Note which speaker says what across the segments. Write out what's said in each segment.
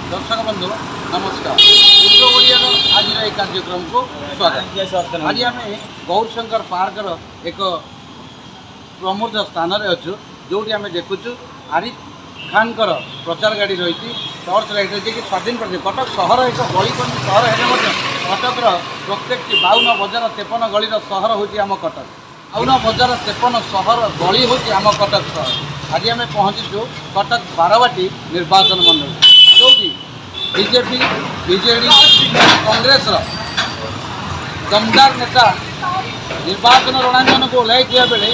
Speaker 1: दर्शक बंधु नमस्कार। उत्तर ओडिया आज कार्यक्रम को स्वागत। आज आम गौरशंकर पार्कर एक प्रमुख स्थान में अच्छु जो आम देखु आरिफ खान प्रचार गाड़ी रही टर्च लाइट रही कि स्वाधीन प्रदेश कटक सहर एक गलीकंदी सहर है कटकर प्रत्येक 52 बजार 53 गली सहर हूँ आम कटक 52 बजार 53 सहर गली हूँ आम कटक सहर। आज आम पहुँचीचु कटक बारवाटी निर्वाचन मंडल जो बीजेपी बीजेडी कांग्रेस दमदार नेता निर्वाचन रणांगन को ओह्लैया बेले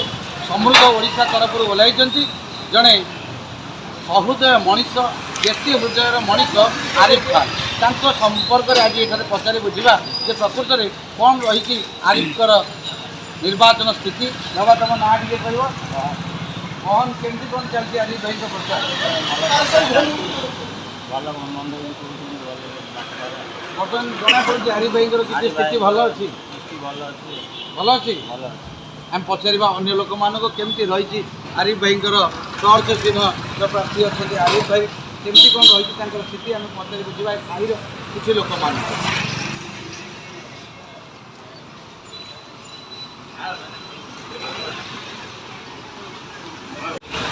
Speaker 1: समृद्ध ओडिशा तरफ ओह्लैं जड़े सहृदय मनीष देशी हृदय मनीष आरिफ खान संपर्क में आज ये पचारि बुझा जे प्रकृत में कौन रही आरिफर निर्वाचन स्थिति बाबा तुम ना टे कह कौन केमती कौन चलती आरिफ भाई प्रचार बर्तमान जना पड़ी आरिफ भाई किसी स्थिति भल अच्छी भल अच्छी आम पचार अन्य लोक मान केमती रही आरिफ भाई टर्च चिन्ह जो प्रार्थी अच्छा आरिफ भाई केमती कौन रही स्थिति आम पचार बुझा साहिर किसी लोक मान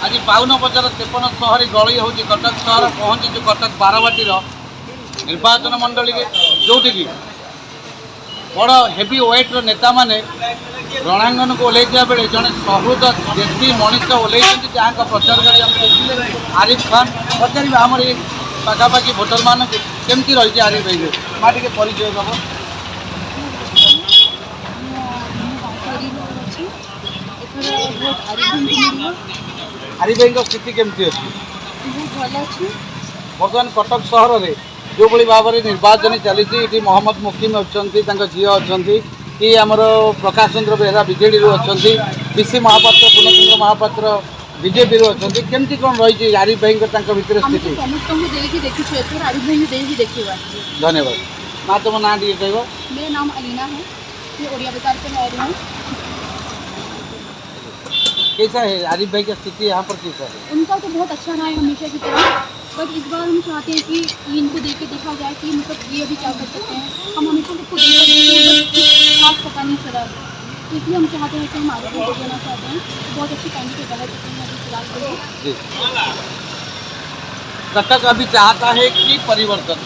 Speaker 1: आज 52 बजार 53 सहरी गली हूँ कटक सहर पहुँचीचु कटक बारवाटी निर्वाचन मंडली जोटि बड़ हेवी व्वेट नेता माने रणांगन को ओह्लैया बेले जड़े सहृद देशी मनीष ओह्लैं जहाँ प्रचार गाड़ी आरिफ खान पचार आम पाखापाखि भोटर मान केमती रही आरिफ भाई माँ टे परिचय दब आरिफ भाई स्थिति केमती अच्छी बर्तमान कटक सहर में जो भाव में निर्वाचन चली मोहम्मद मुकीम अच्छा झी अच्छा कि आमर प्रकाश चंद्र बेहरा बीजेडी अच्छा बीसी महापात्र पूर्णचंद्र महापात्र बीजेपी अच्छा केमती कौन रही आरिफ भाई भितर स्थिति धन्यवाद माँ तुम ना टे कह
Speaker 2: मेरा नाम अलीना है, मैं ओडिया बाजार से रह रही हूँ।
Speaker 1: कैसा है आरिफ भाई की स्थिति यहाँ पर कैसा है?
Speaker 2: उनका तो बहुत अच्छा रहा है हमेशा की तरह, बट इस बार हम चाहते हैं कि इनको देख के देखा जाए कि मतलब ये अभी क्या कर सकते हैं। हम हमेशा सबको खास पता नहीं चला, इसलिए हम चाहते हैं कि हम आगे को देना चाहते हैं। बहुत अच्छी कैंडिडेट रह चुके हैं अभी फिलहाल।
Speaker 1: कटक अभी चाहता है कि परिवर्तन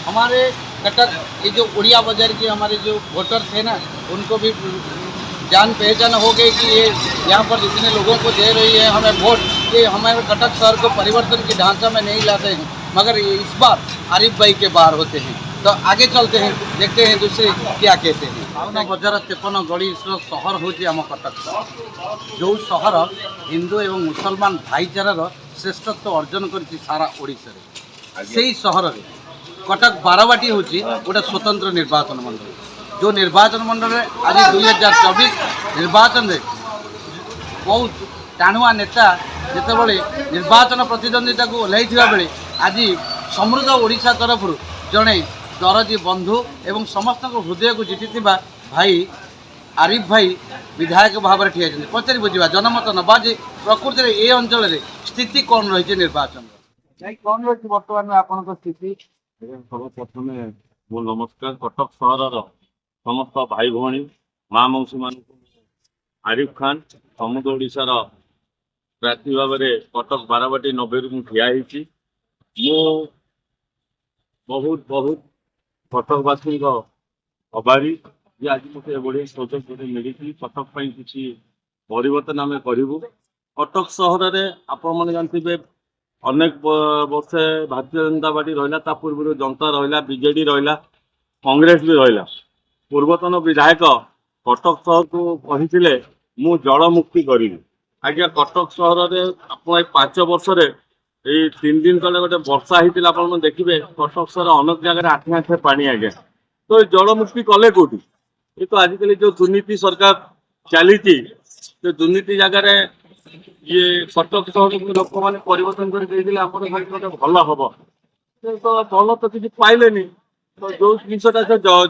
Speaker 1: हमारे कटक ये जो उड़िया बाजार के हमारे जो वोटर्स हैं ना उनको भी जान पहचान हो गई कि ये यहाँ पर जितने लोगों को दे रही है हमें वोट, ये हमारे कटक शहर को परिवर्तन के ढांचा में नहीं लाते हैं, मगर ये इस बार आरिफ भाई के बाहर होते हैं। तो आगे चलते हैं, देखते हैं दूसरे क्या कहते हैं। 52 बजार 53 गली सहर हूँ आम कटक शहर जो सहर हिंदू एवं मुसलमान भाईचारार श्रेष्ठत्व अर्जन कर सारा ओडिशा से सहर में कटक बारवाटी हूँ गोटे स्वतंत्र निर्वाचन मंडल जो निर्वाचन मंडल आज 2024 निर्वाचन में बहुत टाणुआ नेता जितेबाला निर्वाचन प्रतिद्वंदिता को ओह्लैया बेले आज समृद्ध ओडिशा तरफ जड़े दरदी बंधु एवं समस्त हृदय को जीति भाई आरिफ भाई विधायक भाव में ठिया पचारि बुझा जनमत नवा प्रकृति में ये अंचल में स्थिति कौन रही निर्वाचन कौन रही बर्तमान आपन स्थिति?
Speaker 3: सर्वप्रथम मो नमस्कार कटक सहर समस्त भाई भौणी माँ मौसी मान आरिफ खान समृद्ध ओडिशार प्रार्थी भाव में कटक बारवाटी 90 मु ठिया मु बहुत बहुत कटकवासी अभारी जे आज मत बढ़िया सुजोग मिली कटक किसी परिवर्तन आम करूँ। कटक सहर में आपण मैंने जानते अनेक वर्ष भारतीय जनता पार्टी रहा पूर्व जनता रहा बीजेडी रहा कांग्रेस भी रहा पूर्वतन विधायक कटक सहर को कही मु जल मुक्ति करी आज्ञा कटक सहर में आप 5 वर्ष 3 दिन तले गोटे वर्षा होता आप देखिए कटक सहर अनेक जगह आठे आठे पानी आज्ञा तो जल मुक्ति कले कौटी ये तो आजिकल जो दुर्नीति सरकार चली दुर्नीति जगार ये कटक सहर लोक मैंने परिवर्तन कर भल हम तो भल तो किसी पाइले तो जो जिनसा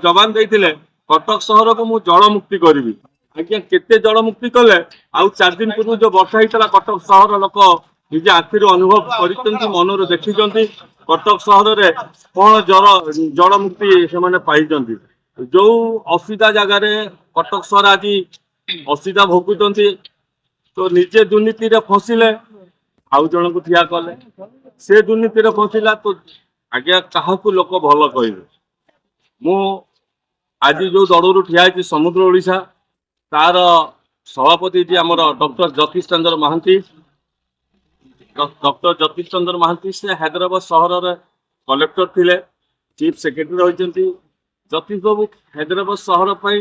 Speaker 3: जबान देते कटक सहर को मुझे जल मुक्ति करी आज्ञा केते जल मुक्ति कले आउ 4 दिन पूर्व जो वर्षा होता कटक सहर लोक निजे आखिर अनुभव कर मनर देखी कटक सहर में कौन जल मुक्ति से पाई जो असुविधा जगार कटक सहर आज असुविधा भोगुंट तो निजे दुर्नीति फसिले आउ जन को ठिया कले से दुर्नीति फसिला तो आज्ञा क्या लोक भल कहे मु आज जो दल ठिया समुद्र ओडिशा तार सभापति आमर डॉक्टर जतीश चंद्र महांती से हैदराबाद सहर कलेक्टर थिले चीफ सेक्रेटरी रही जतीश बाबू हैदराबाद सहर पर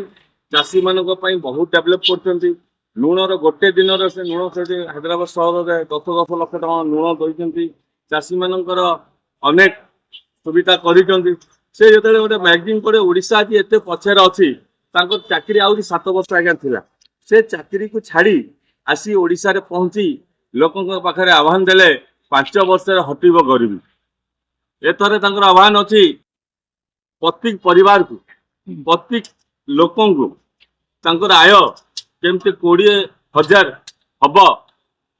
Speaker 3: चाषी मान बहुत डेभलप कर लुणर गोटे दिन से लुण से हैदराबाद सहर में 10-10 लाख टका लुण दे चाषी मानकर अनेक सुविधा कर से जो गोटे मैगजीन पड़े ओडिशा आज एत पछार अच्छी चाकरी आहरी 7 वर्ष आज्ञा थिला से चाकरी को छाड़ी आसी ओडिशा रे पहुंची लोकों पाखे आह्वान देले 5 वर्ष हटिब गरीबी एथर तांकर आह्वान अच्छी प्रत्येक परिवार को प्रत्येक लोकों को तांकर आय केमती 20,000 हम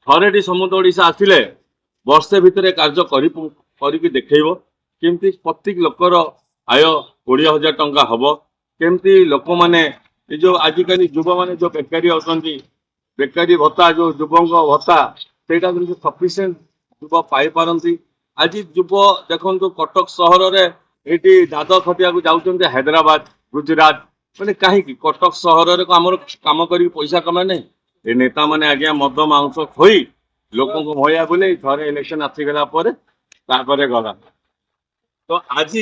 Speaker 3: थरे समुद्र ओडिशा आसिले वर्षे भितर कार्य करके देखब केमती प्रत्येक लोकर आय 20,000 टंका हम केमती लोक मैंने जो आजिकल युव मैंने जो बेकारी अच्छी बेकारी भत्ता जो युवक भत्ता से सफिसीयंट युव पाई पारती आज युव देखो कटक सहर में ये दाद खटिया जाऊँ हैदराबाद गुजरात मैंने कहीं कटक सहर में आम कम कर पैसा कमा नहीं ये नेता मैंने आज्ञा मद मांस खोई लोक भया बोले थे इलेक्शन आसीगला गला तो आज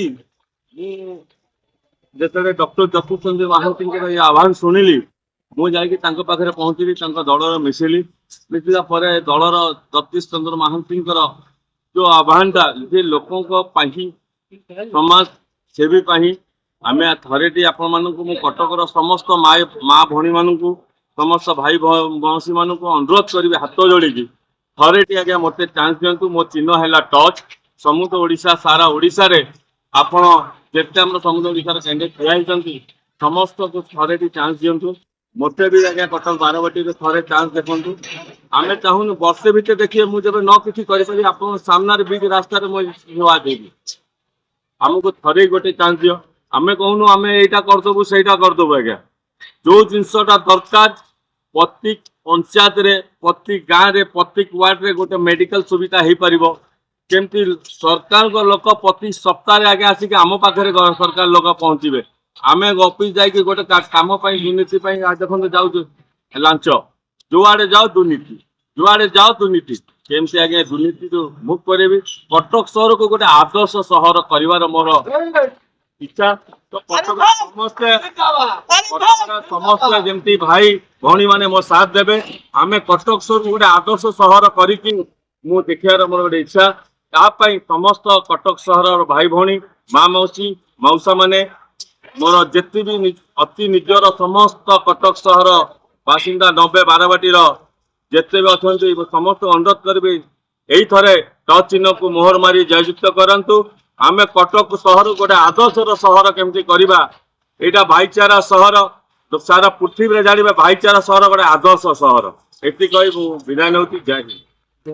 Speaker 3: जिते डॉक्टर जतीश चंद्र महांती आह्वान शुणिली मुझे पाखे पहुँचली दलर मिसिली मिसला दलर जतीश चंद्र महांती जो आह्वान टा लोकों समाज सेवी आम थरे आपण मान कटकर समस्त माँ भौणी मान समस्त भाई मौसी मान अनुरोध करी हाथ जोड़ी थरे आज्ञा मत चान्स दिंतु मो चिन्ह है टच समुद्र ओडिशा सारा ओडिशा रे आपण जिते आम समुद्र ओडिशा कैंडिडेट ठिया समस्त को थरे चान्स दिंतु मत भी आज्ञा कटक बारवाटी थरे चान्स देखु आम चाहून वर्षे भितर देखिए मुझे न कि आप सामने बीच रास्तार मुझे देवी आमको थरे गोटे चान्स दियो आम कहूनु आम यहाँ करदेबू से करदेबू आज्ञा जो जिनसा दरकार प्रत्येक पंचायत रे प्रत्येक गाँव रे प्रत्येक वार्ड रे गोटे मेडिकल सुविधा हो पार केमती सरकार लोक प्रति सप्ताह आगे आसिक आम पाखे सरकार लोक पहुँचे आम ऑफिस जाकि गोटे कम दुर्नीति देखो जाऊ लांच जुआड़े जाओ दुर्नीति जुआड़े जाओ दुर्नीति केमती आगे दुर्नीति मुक्त करेबी कटक सहर को गोटे आदर्श सहर कर मोर इच्छा तो समस्ते जमती भाई भौणी माने मो साथ देवे आम कटक सहर को गोटे आदर्श सहर करी मु देखार मोर गोटे इच्छा तापाई समस्त कटक सहर भाई भौणी माँ मौसी मौसा माने मोर जेती भी अति निजर समस्त कटक सहर बासिंदा 90 बारवाटी जेते भी अच्छा समस्त अनुरोध करी यही थे टच चिन्ह को मोहर मारी जययुक्त करंतु आम कटक सहर गोटे आदर्शर सहर केमती करवा यहाँ भाईचारा सहर सारा पृथ्वी में जाना भाईचारा सहर गोटे आदर्श सहर ये कही विदाय नौती जय हिंद।